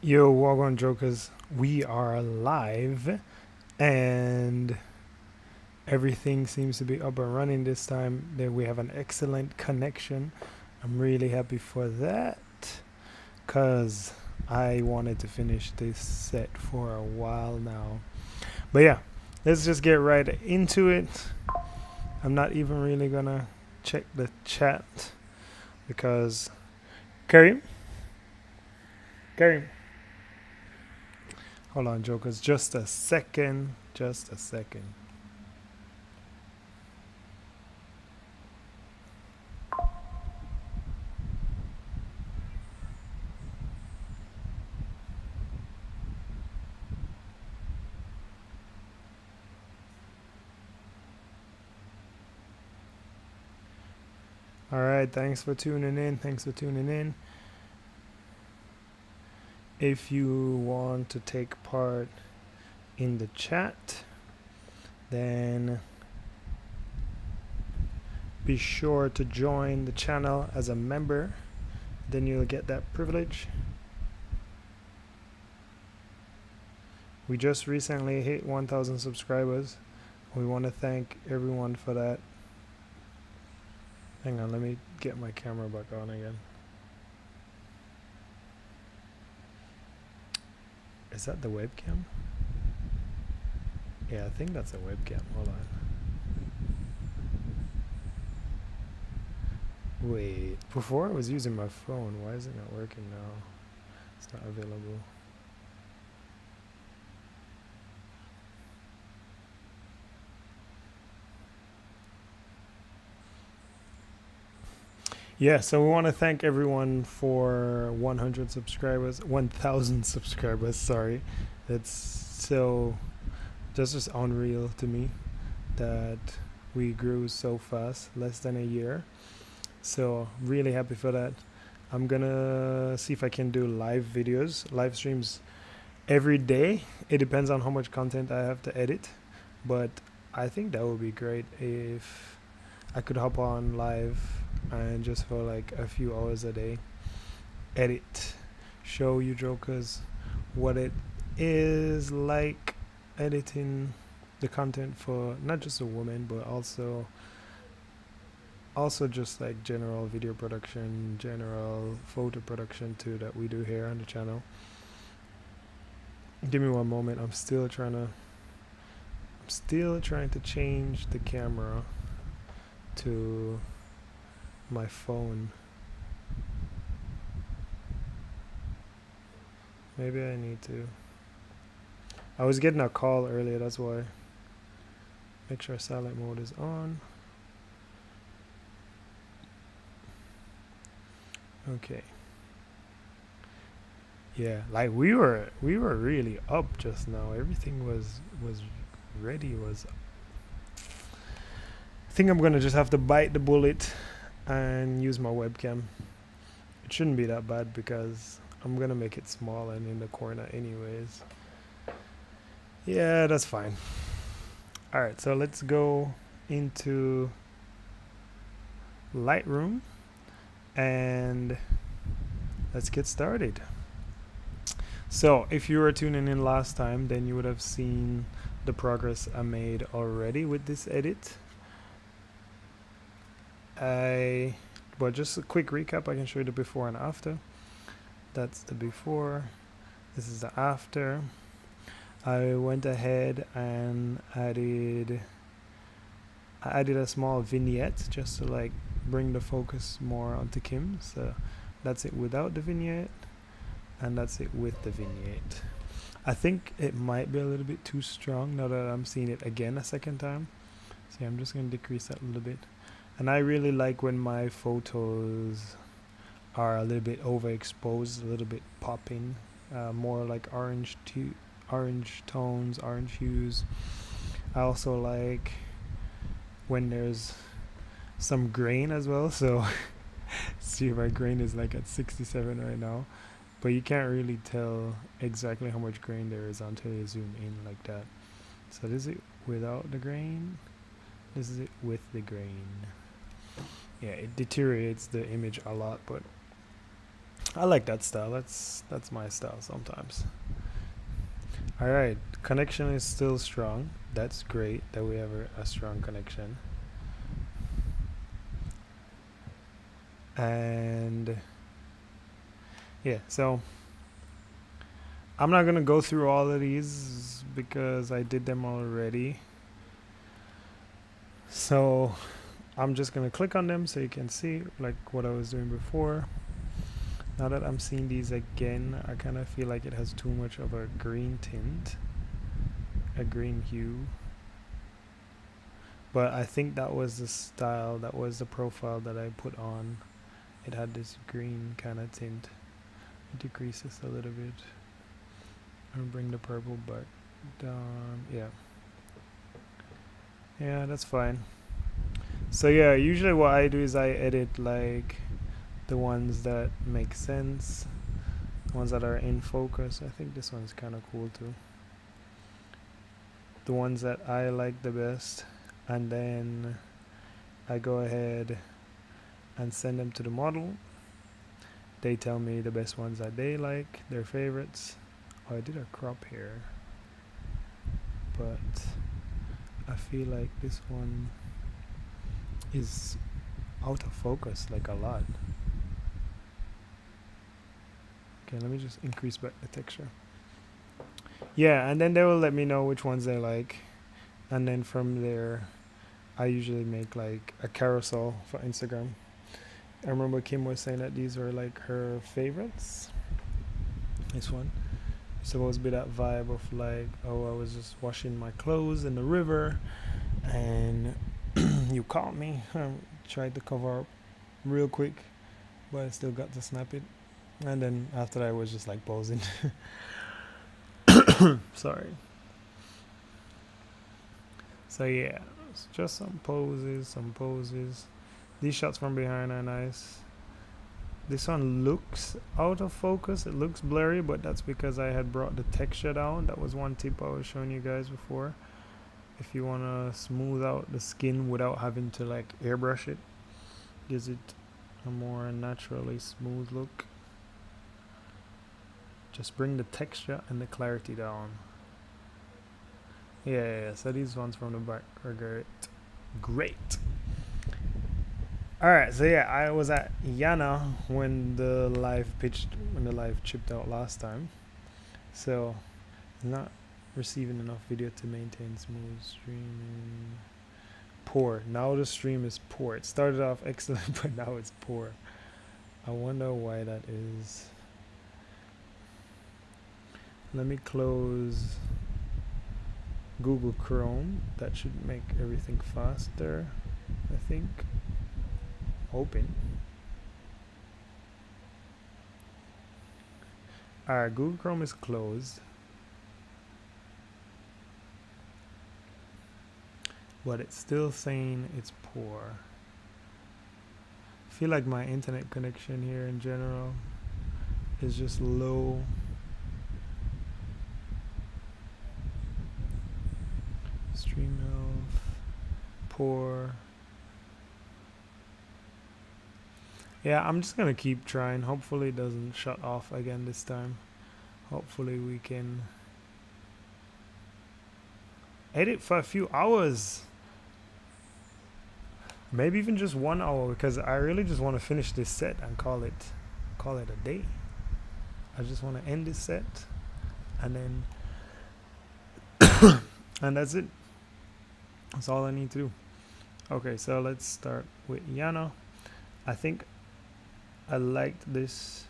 Yo, Wagwan Jokers, we are live and everything seems to be up and running this time. That we have an excellent connection. I'm really happy for that because I wanted to finish this set for a while now. But yeah, let's just get right into it. I'm not even really gonna check the chat because Karim, Karim, hold on, Jokers, just a second, just a second. All right, thanks for tuning in. Thanks for tuning in. If you want to take part in the chat, then be sure to join the channel as a member. Then you'll get that privilege. We just recently hit 1,000 subscribers. We want to thank everyone for that. Hang on, let me get my camera back on again. Is that the webcam? Yeah, I think that's a webcam. Hold on. Wait, before I was using my phone. Why is it not working now? It's not available. Yeah, so we want to thank everyone for 100 subscribers, 1,000 subscribers, sorry. It's so, that's just unreal to me that we grew so fast, less than a year. So, really happy for that. I'm gonna see if I can do live videos, live streams every day. It depends on how much content I have to edit, but I think that would be great if I could hop on live and just for like a few hours a day edit, show you jokers what it is like editing the content for not just a woman but also just like general video production, general photo production too that we do here on the channel. Give me one moment. I'm still trying to change the camera to my phone. Maybe I need to. I was getting a call earlier, that's why. Make sure silent mode is on. Okay. Yeah, like we were really up just now. Everything was ready. I think I'm gonna just have to bite the bullet and use my webcam. It shouldn't be that bad because I'm gonna make it small and in the corner anyways. Yeah, that's fine. All right, so let's go into Lightroom and let's get started. So if you were tuning in last time, then you would have seen the progress I made already with this edit. But just a quick recap, I can show you the before and after. That's the before. This is the after. I went ahead and added a small vignette just to like bring the focus more onto Kim. So that's it without the vignette, and that's it with the vignette. I think it might be a little bit too strong now that I'm seeing it again a second time. So I'm just going to decrease that a little bit. And I really like when my photos are a little bit overexposed, a little bit popping, more like orange tones, orange hues. I also like when there's some grain as well. So see, my grain is like at 67 right now, but you can't really tell exactly how much grain there is until you zoom in like that. So this is it without the grain. This is it with the grain. Yeah, it deteriorates the image a lot, but I like that style. That's my style sometimes. All right, connection is still strong. That's great that we have a strong connection. And yeah, so I'm not gonna go through all of these because I did them already. So I'm just gonna click on them so you can see like what I was doing before. Now that I'm seeing these again, I kind of feel like it has too much of a green tint, a green hue. But I think that was the style, that was the profile that I put on. It had this green kind of tint. Decrease this a little bit. And bring the purple back down. Yeah, that's fine. So yeah, usually what I do is I edit like the ones that make sense, the ones that are in focus. I think this one's kind of cool too. The ones that I like the best, and then I go ahead and send them to the model. They tell me the best ones that they like, their favorites. Oh, I did a crop here, but I feel like this one is out of focus like a lot. Okay, let me just increase back the texture. Yeah, and then they will let me know which ones they like, and then from there I usually make like a carousel for Instagram. I remember Kim was saying that these were like her favorites. This one it's supposed to be that vibe of like, oh, I was just washing my clothes in the river and you caught me. I tried to cover up real quick, but I still got to snap it. And then after that I was just like posing. Sorry. So yeah, it's just some poses. These shots from behind are nice. This one looks out of focus. It looks blurry, but that's because I had brought the texture down. That was one tip I was showing you guys before. If you want to smooth out the skin without having to like airbrush it, gives it a more naturally smooth look. Just bring the texture and the clarity down. Yeah, so these ones from the back are great. Alright, so yeah, I was at Yana when the live chipped out last time. So not receiving enough video to maintain smooth streaming. Poor. Now the stream is poor. It started off excellent, but now it's poor. I wonder why that is. Let me close Google Chrome. That should make everything faster, I think. Open. Alright, Google Chrome is closed. But it's still saying it's poor. I feel like my internet connection here in general is just low. Stream health, poor. Yeah, I'm just gonna keep trying. Hopefully it doesn't shut off again this time. Hopefully we can edit for a few hours. Maybe even just 1 hour, because I really just want to finish this set and call it a day. I just want to end this set and then and that's it. That's all I need to do. Okay, so let's start with Yana. I think I liked this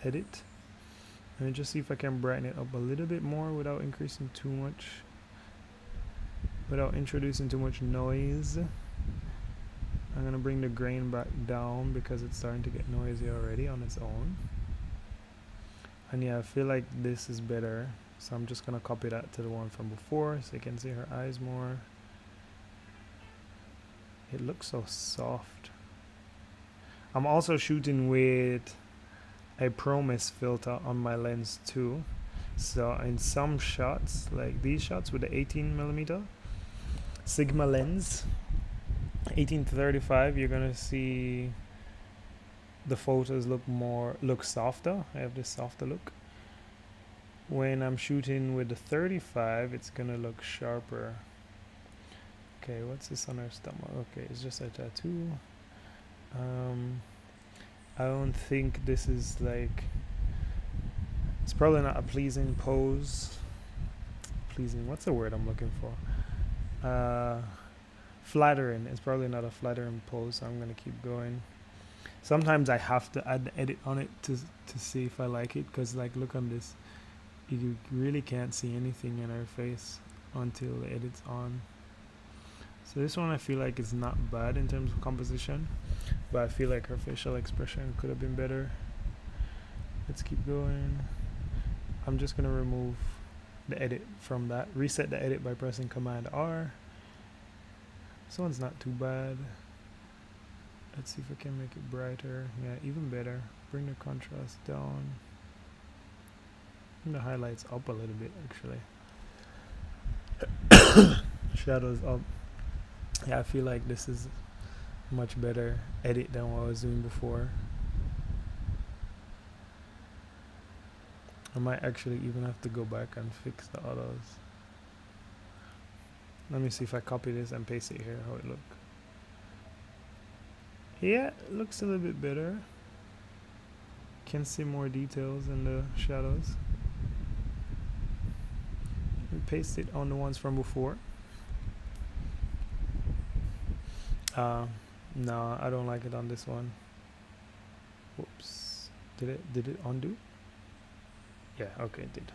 edit. Let me just see if I can brighten it up a little bit more without increasing too much, without introducing too much noise. I'm gonna bring the grain back down because it's starting to get noisy already on its own. And yeah, I feel like this is better, so I'm just gonna copy that to the one from before so you can see her eyes more. It looks so soft. I'm also shooting with a Promise filter on my lens too. So in some shots, like these shots with the 18mm Sigma lens, 18 to 35, you're gonna see the photos look softer. I have this softer look. When I'm shooting with the 35, it's gonna look sharper. Okay, what's this on her stomach? Okay, it's just a tattoo. I don't think this is like, it's probably not a pleasing pose. Pleasing, what's the word I'm looking for? Flattering. It's probably not a flattering pose, so I'm gonna keep going. Sometimes I have to add the edit on it to see if I like it, because like, look on this, you really can't see anything in her face until the edit's on. So this one I feel like is not bad in terms of composition, but I feel like her facial expression could have been better. Let's keep going. I'm just gonna remove the edit from that. Reset the edit by pressing Command R. This one's not too bad. Let's see if I can make it brighter. Yeah, even better. Bring the contrast down. Bring the highlights up a little bit, actually. Shadows up. Yeah, I feel like this is much better edit than what I was doing before. I might actually even have to go back and fix the others. Let me see if I copy this and paste it here, how it look. Yeah, it looks a little bit better. Can see more details in the shadows. And paste it on the ones from before. No, I don't like it on this one. Whoops. Did it undo? Yeah, okay, it did.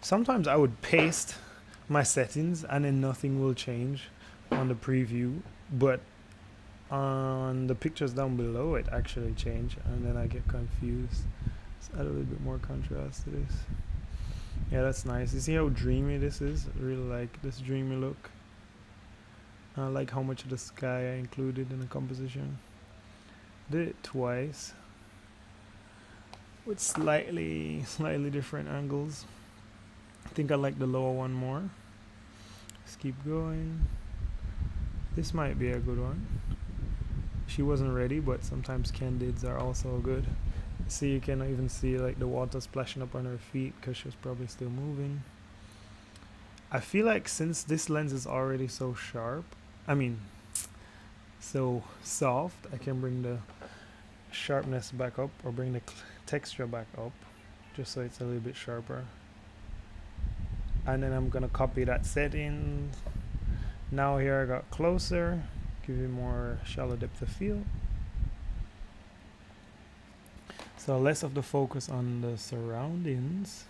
Sometimes I would paste my settings and then nothing will change on the preview, but on the pictures down below it actually change, and then I get confused. Let's add a little bit more contrast to this. Yeah, that's nice. You see how dreamy this is? I really like this dreamy look. I like how much of the sky I included in the composition. Did it twice with slightly different angles. I think I like the lower one more. Let's keep going. This might be a good one. She wasn't ready, but sometimes candids are also good. See, you can even see like the water splashing up on her feet because she was probably still moving. I feel like since this lens is already so sharp, so soft, I can bring the sharpness back up or bring the texture back up just so it's a little bit sharper. And then I'm gonna copy that setting. Now here I got closer, give you more shallow depth of field. So less of the focus on the surroundings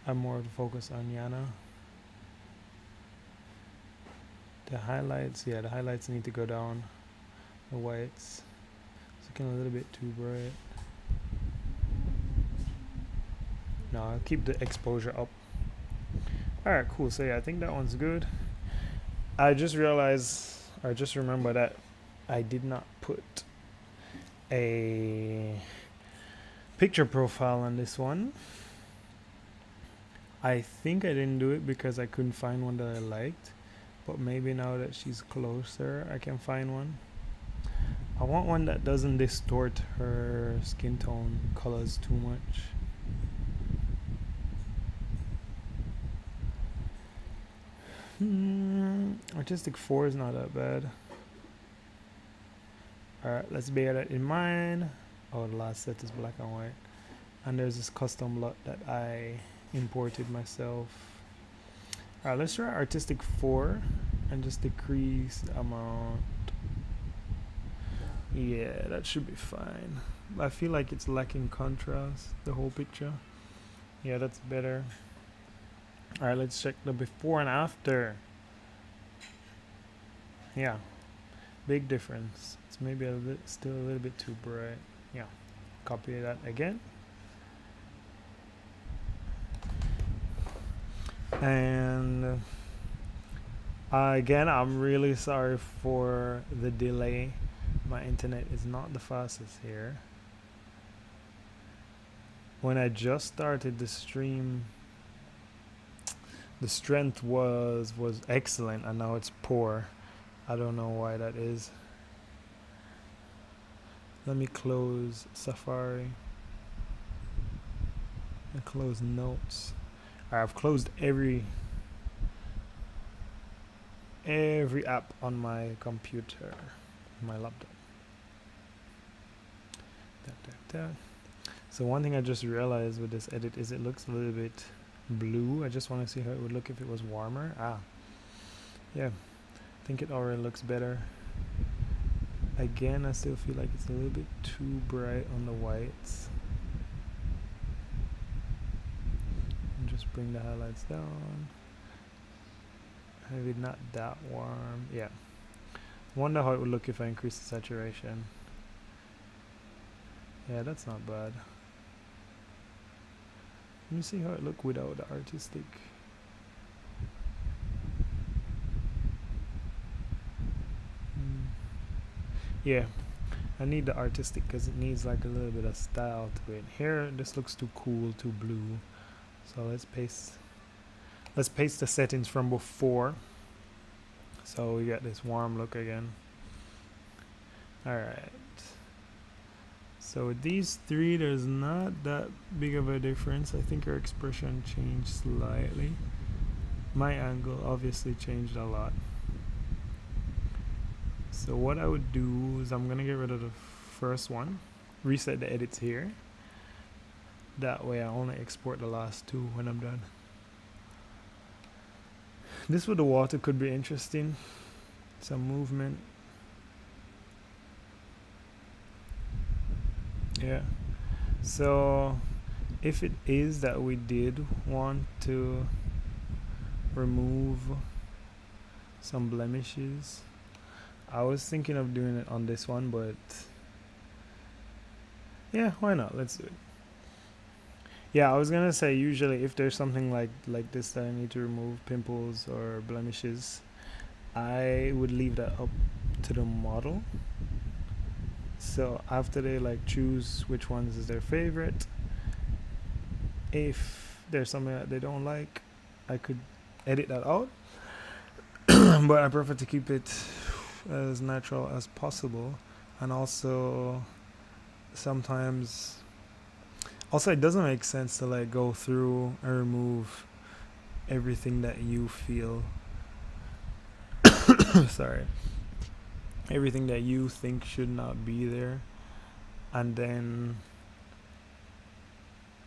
and more of the focus on Yana. The highlights, yeah, the highlights need to go down. The whites, it's looking a little bit too bright. No, I'll keep the exposure up. Alright, cool. So yeah, I think that one's good. I just realized, or just remember that I did not put a picture profile on this one. I think I didn't do it because I couldn't find one that I liked, but maybe now that she's closer I can find one. I want one that doesn't distort her skin tone colors too much. Artistic 4 is not that bad. Alright, let's bear that in mind. Oh, the last set is black and white. And there's this custom lot that I imported myself. Alright, let's try Artistic 4 and just decrease the amount. Yeah, that should be fine. I feel like it's lacking contrast, the whole picture. Yeah, that's better. Alright, let's check the before and after. Yeah, big difference. It's maybe still a little bit too bright. Yeah, copy that again. And again, I'm really sorry for the delay. My internet is not the fastest here. When I just started the stream, the strength was excellent, and now it's poor. I don't know why that is. Let me close Safari and close Notes. Alright, I've closed every app on my computer, my laptop. So one thing I just realized with this edit is it looks a little bit blue. I just want to see how it would look if it was warmer. Yeah, I think it already looks better. Again, I still feel like it's a little bit too bright on the whites. And just bring the highlights down. Maybe not that warm. Yeah. Wonder how it would look if I increase the saturation. Yeah, that's not bad. Let me see how it look without the artistic. Yeah, I need the artistic because it needs like a little bit of style to it. Here, this looks too cool, too blue. So let's paste the settings from before. So we got this warm look again. Alright. So with these three, there's not that big of a difference. I think our expression changed slightly. My angle obviously changed a lot. So what I would do is I'm gonna get rid of the first one, reset the edits here. That way I only export the last two when I'm done. This with the water could be interesting. Some movement. Yeah. So if it is that we did want to remove some blemishes, I was thinking of doing it on this one, but yeah, why not? Let's do it. Yeah, I was gonna say usually if there's something like this that I need to remove, pimples or blemishes, I would leave that up to the model. So after they like choose which ones is their favorite, if there's something that they don't like, I could edit that out. But I prefer to keep it as natural as possible. And also sometimes it doesn't make sense to like go through and remove everything that you feel sorry, everything that you think should not be there, and then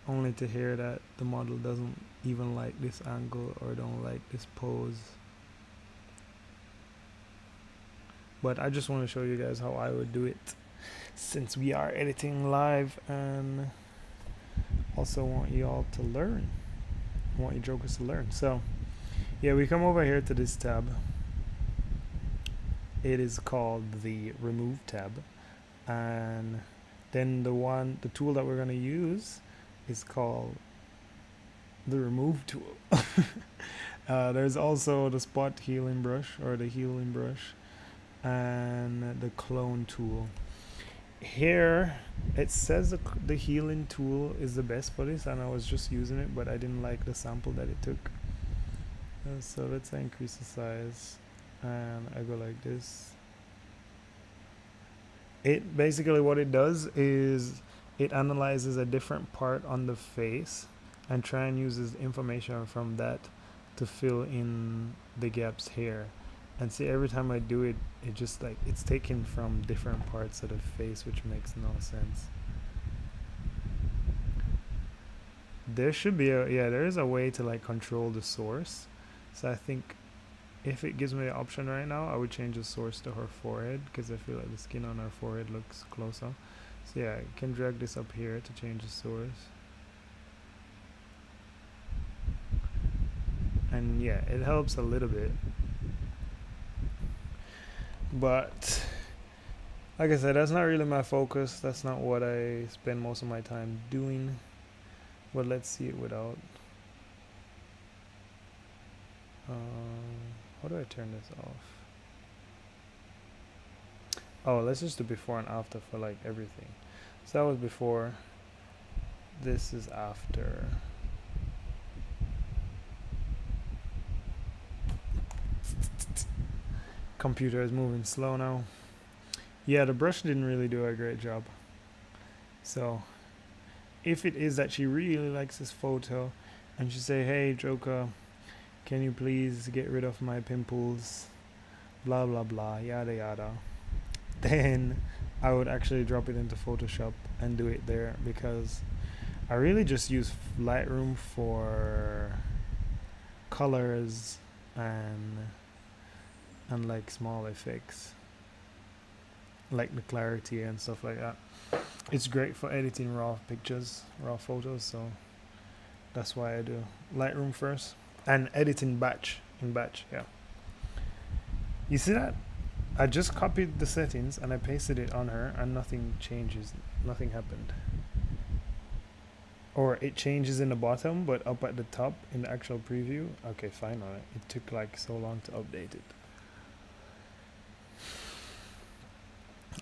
only to hear that the model doesn't even like this angle or don't like this pose. But I just want to show you guys how I would do it, since we are editing live, and also want you all to learn. I want you jokers to learn. So yeah, we come over here to this tab. It is called the remove tab, and then the tool that we're going to use is called the remove tool. There's also the spot healing brush or the healing brush, and the clone tool. Here it says the healing tool is the best for this, and I was just using it, but I didn't like the sample that it took. So let's increase the size, and I go like this. It basically, what it does is it analyzes a different part on the face and try and uses information from that to fill in the gaps here. And see, every time I do it, it just like it's taken from different parts of the face, which makes no sense. There should be there is a way to like control the source. So I think if it gives me the option right now, I would change the source to her forehead, because I feel like the skin on her forehead looks closer. So yeah, I can drag this up here to change the source. And yeah, it helps a little bit. But like I said, that's not really my focus. That's not what I spend most of my time doing. But let's see it without. How do I turn this off? Oh, let's just do before and after for like everything. So that was before. This is after. Computer is moving slow now. Yeah, the brush didn't really do a great job. So if it is that she really likes this photo and she say, hey Joker, can you please get rid of my pimples, blah blah blah, yada yada, then I would actually drop it into Photoshop and do it there, because I really just use Lightroom for colors and like small effects like the clarity and stuff like that. It's great for editing raw pictures, raw photos, so that's why I do Lightroom first and editing in batch. Yeah, you see that I just copied the settings and I pasted it on her and nothing changes, nothing happened. Or it changes in the bottom, but up at the top in the actual preview, okay, fine on it. It took like so long to update it.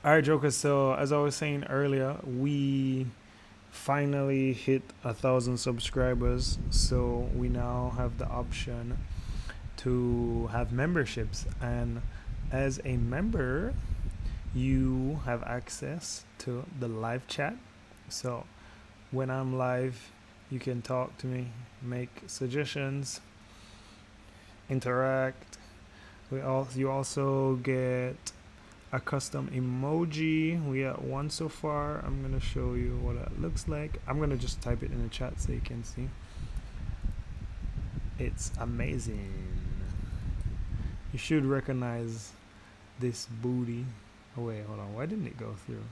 Alright, Joker, so as I was saying earlier, we finally hit 1,000 subscribers, so we now have the option to have memberships, and as a member you have access to the live chat. So when I'm live, you can talk to me, make suggestions, interact. You also get a custom emoji. We got one so far. I'm gonna show you what it looks like. I'm gonna just type it in the chat so you can see. It's amazing. You should recognize this booty. Oh wait, hold on. Why didn't it go through?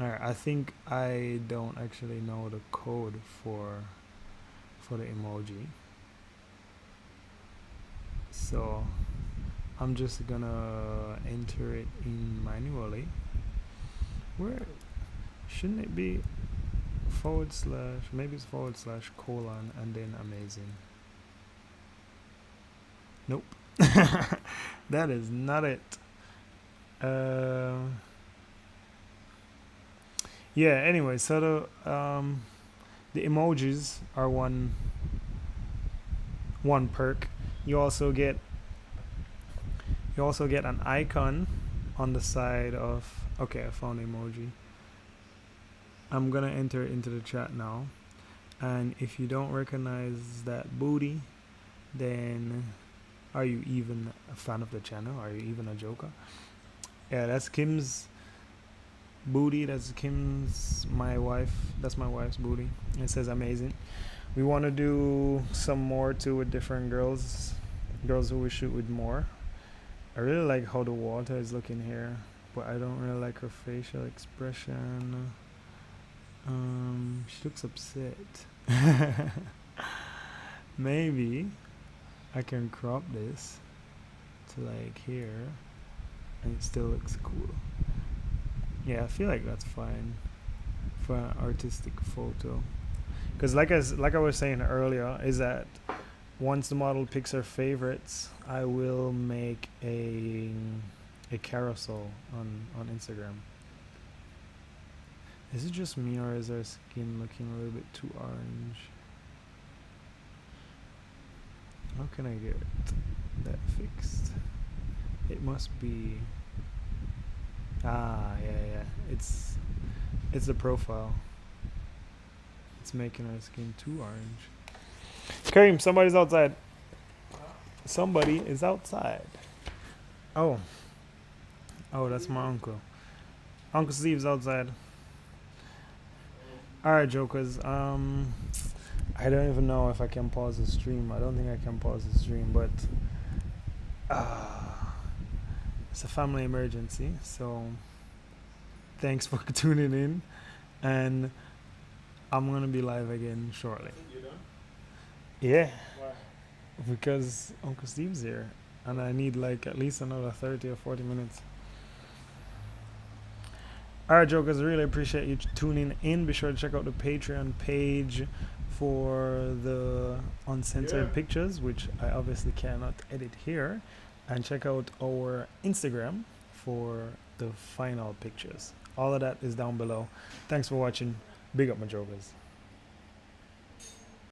Alright, I think I don't actually know the code for the emoji. So I'm just gonna enter it in manually. Where shouldn't it be /, maybe it's / and then amazing. Nope. That is not it. Yeah, anyway, so the emojis are one perk. You also get an icon on the side of, okay, I found emoji. I'm gonna enter it into the chat now, and if you don't recognize that booty, then are you even a fan of the channel? Are you even a joker? Yeah, that's Kim's booty. That's my wife's booty. It says amazing. We want to do some more too with different girls who we shoot with more. I really like how the water is looking here, but I don't really like her facial expression. She looks upset. Maybe I can crop this to like here and it still looks cool. Yeah, I feel like that's fine for an artistic photo. Because like I was saying earlier, is that once the model picks her favorites, I will make a carousel on Instagram. Is it just me, or is her skin looking a little bit too orange? How can I get that fixed? It must be, yeah, it's the profile. It's making her skin too orange. Kareem, somebody's outside. Somebody is outside. Oh, that's my uncle. Uncle Steve's outside. Alright, jokers. I don't even know if I can pause the stream. I don't think I can pause the stream, but it's a family emergency. So thanks for tuning in, and I'm gonna be live again shortly. You done? Yeah. Why? Because Uncle Steve's here, and I need like at least another 30 or 40 minutes. Alright, jokers, really appreciate you tuning in. Be sure to check out the Patreon page for the uncensored pictures, which I obviously cannot edit here, and check out our Instagram for the final pictures. All of that is down below. Thanks for watching. Big up, my jokers.